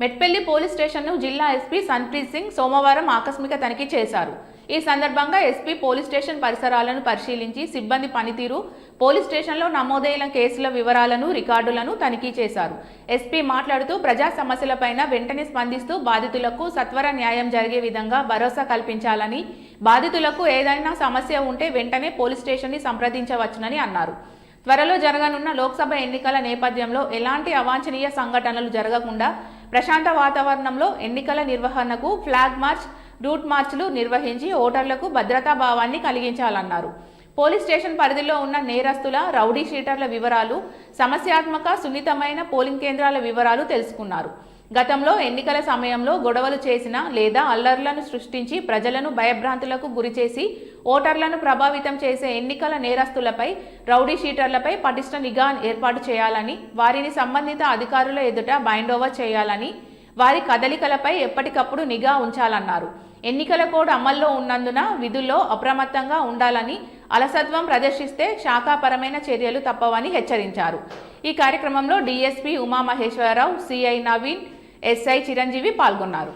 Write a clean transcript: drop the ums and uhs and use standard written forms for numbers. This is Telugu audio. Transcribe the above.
మెట్పల్లి పోలీస్ స్టేషన్ను జిల్లా ఎస్పీ సన్ప్రీత్ సింగ్ సోమవారం ఆకస్మిక తనిఖీ చేశారు. ఈ సందర్భంగా ఎస్పీ పోలీస్ స్టేషన్ పరిసరాలను పరిశీలించి సిబ్బంది పనితీరు, పోలీస్ స్టేషన్లో నమోదైన కేసుల వివరాలను, రికార్డులను తనిఖీ చేశారు. ఎస్పీ మాట్లాడుతూ ప్రజా సమస్యలపైన వెంటనే స్పందిస్తూ బాధితులకు సత్వర న్యాయం జరిగే విధంగా భరోసా కల్పించాలని, బాధితులకు ఏదైనా సమస్య ఉంటే వెంటనే పోలీస్ స్టేషన్ని సంప్రదించవచ్చునని అన్నారు. త్వరలో జరగనున్న లోక్సభ ఎన్నికల నేపథ్యంలో ఎలాంటి అవాంఛనీయ సంఘటనలు జరగకుండా ప్రశాంత వాతావరణంలో ఎన్నికల నిర్వహణకు ఫ్లాగ్ మార్చ్, రూట్ మార్చ్లు నిర్వహించి ఓటర్లకు భద్రతా భావాన్ని కలిగించాలన్నారు. పోలీస్ స్టేషన్ పరిధిలో ఉన్న నేరస్తుల, రౌడీ షీటర్ల వివరాలు, సమస్యాత్మక సున్నితమైన పోలింగ్ కేంద్రాల వివరాలు తెలుసుకున్నారు. గతంలో ఎన్నికల సమయంలో గొడవలు చేసిన లేదా అల్లర్లను సృష్టించి ప్రజలను భయభ్రాంతులకు గురిచేసి ఓటర్లను ప్రభావితం చేసే ఎన్నికల నేరస్తులపై, రౌడీ షీటర్లపై పటిష్ట నిఘా ఏర్పాటు చేయాలని, వారిని సంబంధిత అధికారుల ఎదుట బైండ్ ఓవర్ చేయాలని, వారి కదలికలపై ఎప్పటికప్పుడు నిఘా ఉంచాలన్నారు. ఎన్నికల కోడ్ అమల్లో ఉన్నందున విధుల్లో అప్రమత్తంగా ఉండాలని, అలసత్వం ప్రదర్శిస్తే శాఖాపరమైన చర్యలు తప్పవని హెచ్చరించారు. ఈ కార్యక్రమంలో DSP Umamaheswararao, CI Naveen, SI Chiranjeevi పాల్గొన్నారు.